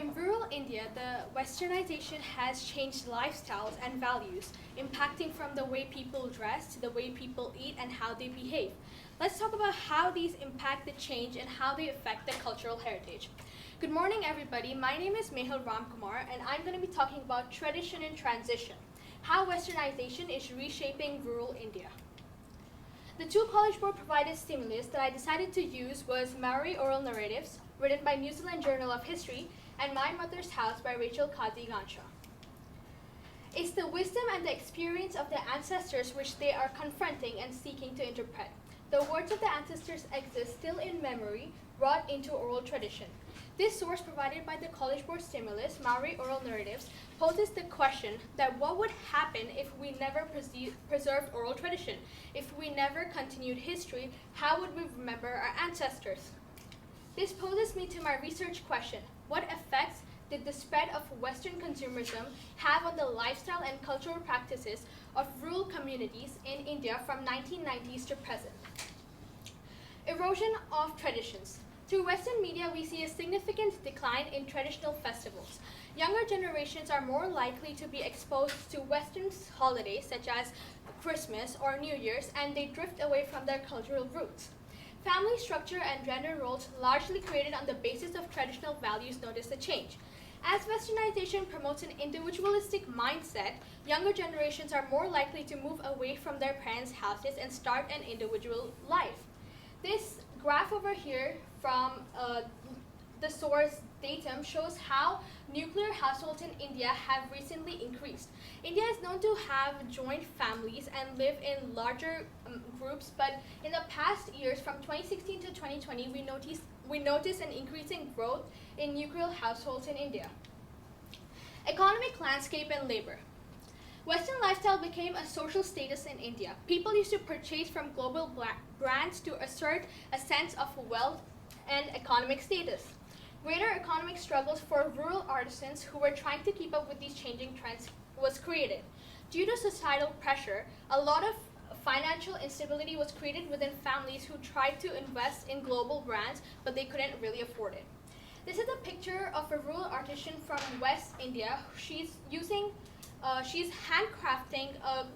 In rural India, the westernization has changed lifestyles and values, impacting from the way people dress to the way people eat and how they behave. Let's talk about how these impact the change and how they affect the cultural heritage. Good morning, everybody. My name is Mehul Ramkumar, and I'm going to be talking about tradition and transition, how westernization is reshaping rural India. The two College Board provided stimulus that I decided to use was Maori Oral Narratives, written by New Zealand Journal of History, and My Mother's House by Rachel Kazi Gansha. It's the wisdom and the experience of the ancestors which they are confronting and seeking to interpret. The words of the ancestors exist still in memory, brought into oral tradition. This source provided by the College Board stimulus, Maori Oral Narratives, poses the question that what would happen if we never preserved oral tradition? If we never continued history, how would we remember our ancestors? This poses me to my research question. What effects did the spread of Western consumerism have on the lifestyle and cultural practices of rural communities in India from 1990s to present? Erosion of traditions. Through Western media, we see a significant decline in traditional festivals. Younger generations are more likely to be exposed to Western holidays such as Christmas or New Year's, and they drift away from their cultural roots. Family structure and gender roles largely created on the basis of traditional values notice a change. As westernization promotes an individualistic mindset, younger generations are more likely to move away from their parents' houses and start an individual life. This graph over here from the source Datum shows how nuclear households in India have recently increased. India is known to have joint families and live in larger groups, but in the past years, from 2016 to 2020, we noticed an increasing growth in nuclear households in India. Economic landscape and labor. Western lifestyle became a social status in India. People used to purchase from global brands to assert a sense of wealth and economic status. Greater economic struggles for rural artisans who were trying to keep up with these changing trends was created. Due to societal pressure, a lot of financial instability was created within families who tried to invest in global brands, but they couldn't really afford it. This is a picture of a rural artisan from West India. She's handcrafting a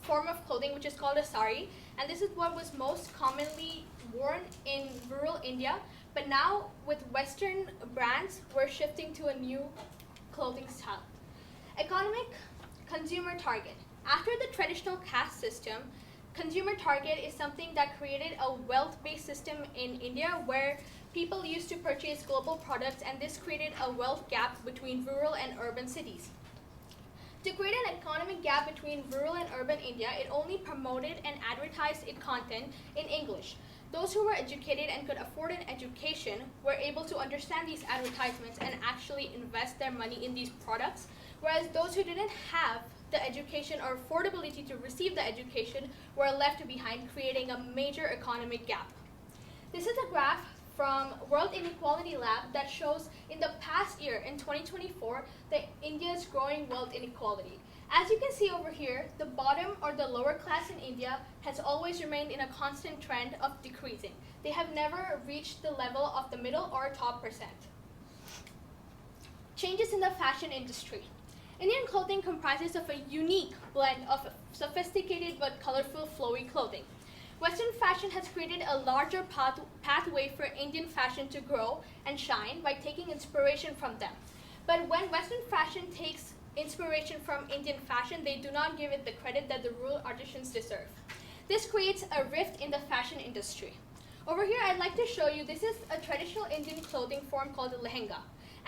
form of clothing which is called a sari, and this is what was most commonly worn in rural India. But now with Western brands, we're shifting to a new clothing style. Economic consumer target. After the traditional caste system, consumer target is something that created a wealth-based system in India where people used to purchase global products, and this created a wealth gap between rural and urban cities. To create an economic gap between rural and urban India, it only promoted and advertised its content in English. Those who were educated and could afford an education were able to understand these advertisements and actually invest their money in these products, whereas those who didn't have the education or affordability to receive the education were left behind, creating a major economic gap. This is a graph from World Inequality Lab that shows in the past year, in 2024, that India's growing wealth inequality. As you can see over here, the bottom or the lower class in India has always remained in a constant trend of decreasing. They have never reached the level of the middle or top percent. Changes in the fashion industry. Indian clothing comprises of a unique blend of sophisticated but colorful flowy clothing. Western fashion has created a larger pathway for Indian fashion to grow and shine by taking inspiration from them. But when Western fashion takes inspiration from Indian fashion, they do not give it the credit that the rural artisans deserve. This creates a rift in the fashion industry. Over here, I'd like to show you, this is a traditional Indian clothing form called the lehenga.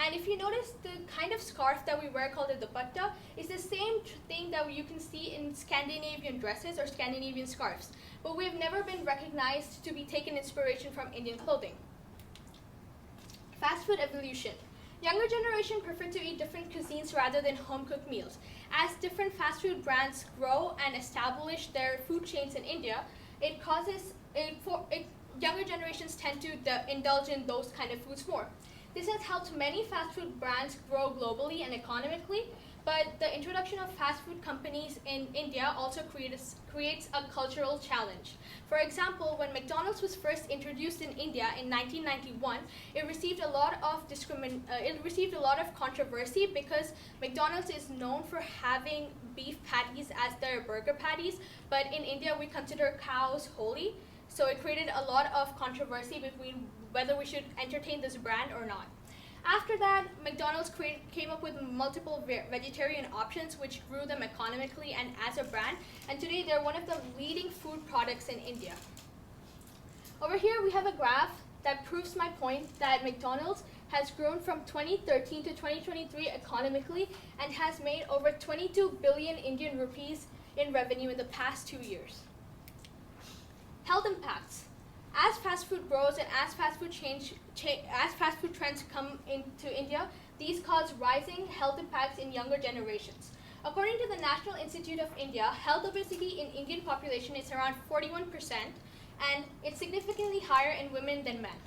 And if you notice, the kind of scarf that we wear called the dupatta is the same thing that you can see in Scandinavian dresses or Scandinavian scarves. But we've never been recognized to be taken inspiration from Indian clothing. Fast food evolution. Younger generation prefer to eat different cuisines rather than home-cooked meals. As different fast food brands grow and establish their food chains in India, younger generations tend to indulge in those kind of foods more. This has helped many fast food brands grow globally and economically, But the introduction of fast food companies in India also creates a cultural challenge. For example, when McDonald's was first introduced in India in 1991, it received a lot of controversy because McDonald's is known for having beef patties as their burger patties, but in India we consider cows holy. So it created a lot of controversy between whether we should entertain this brand or not. After that, McDonald's came up with multiple vegetarian options which grew them economically and as a brand, and today they're one of the leading food products in India. Over here we have a graph that proves my point that McDonald's has grown from 2013 to 2023 economically and has made over 22 billion Indian rupees in revenue in the past 2 years. Health impacts. As fast food grows and as fast food trends come into India, these cause rising health impacts in younger generations. According to the National Institute of India, health obesity in Indian population is around 41%, and it's significantly higher in women than men.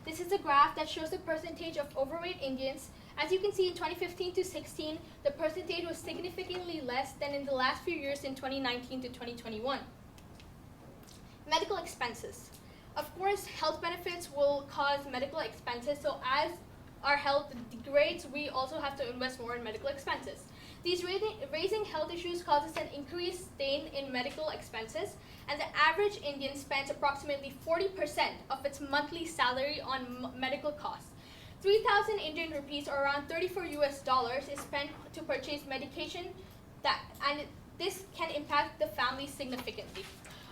This is a graph that shows the percentage of overweight Indians. As you can see, in 2015 to 16, the percentage was significantly less than in the last few years in 2019 to 2021. Medical expenses. Of course, health benefits will cause medical expenses, so as our health degrades, we also have to invest more in medical expenses. These raising health issues causes an increased strain in medical expenses, and the average Indian spends approximately 40% of its monthly salary on medical costs. 3,000 Indian rupees, or around $34 is spent to purchase medication, and this can impact the family significantly.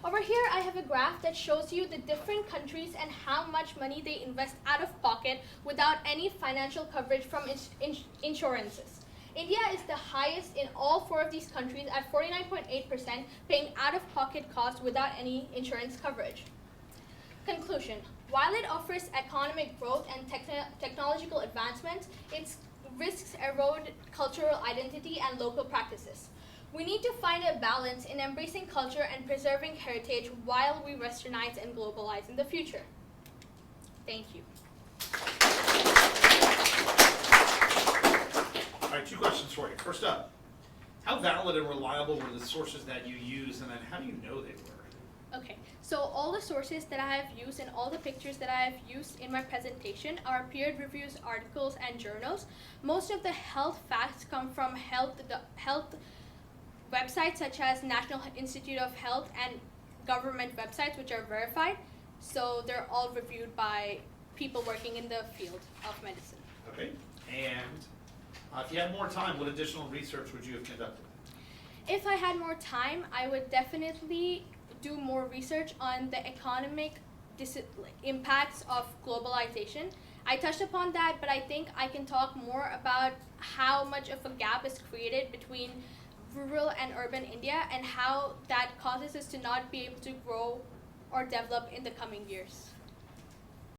Over here, I have a graph that shows you the different countries and how much money they invest out of pocket without any financial coverage from insurances. India is the highest in all 4 of these countries at 49.8%, paying out-of-pocket costs without any insurance coverage. Conclusion. While it offers economic growth and technological advancements, its risks erode cultural identity and local practices. We need to find a balance in embracing culture and preserving heritage while we westernize and globalize in the future. Thank you. All right, 2 questions for you. First up, how valid and reliable were the sources that you used, and then how do you know they were? Okay, so all the sources that I have used and all the pictures that I have used in my presentation are peer reviews, articles, and journals. Most of the health facts come from health websites such as National Institute of Health and government websites which are verified. So they're all reviewed by people working in the field of medicine. Okay, and if you had more time, what additional research would you have conducted? If I had more time, I would definitely do more research on the economic impacts of globalization. I touched upon that, but I think I can talk more about how much of a gap is created between rural and urban India and how that causes us to not be able to grow or develop in the coming years.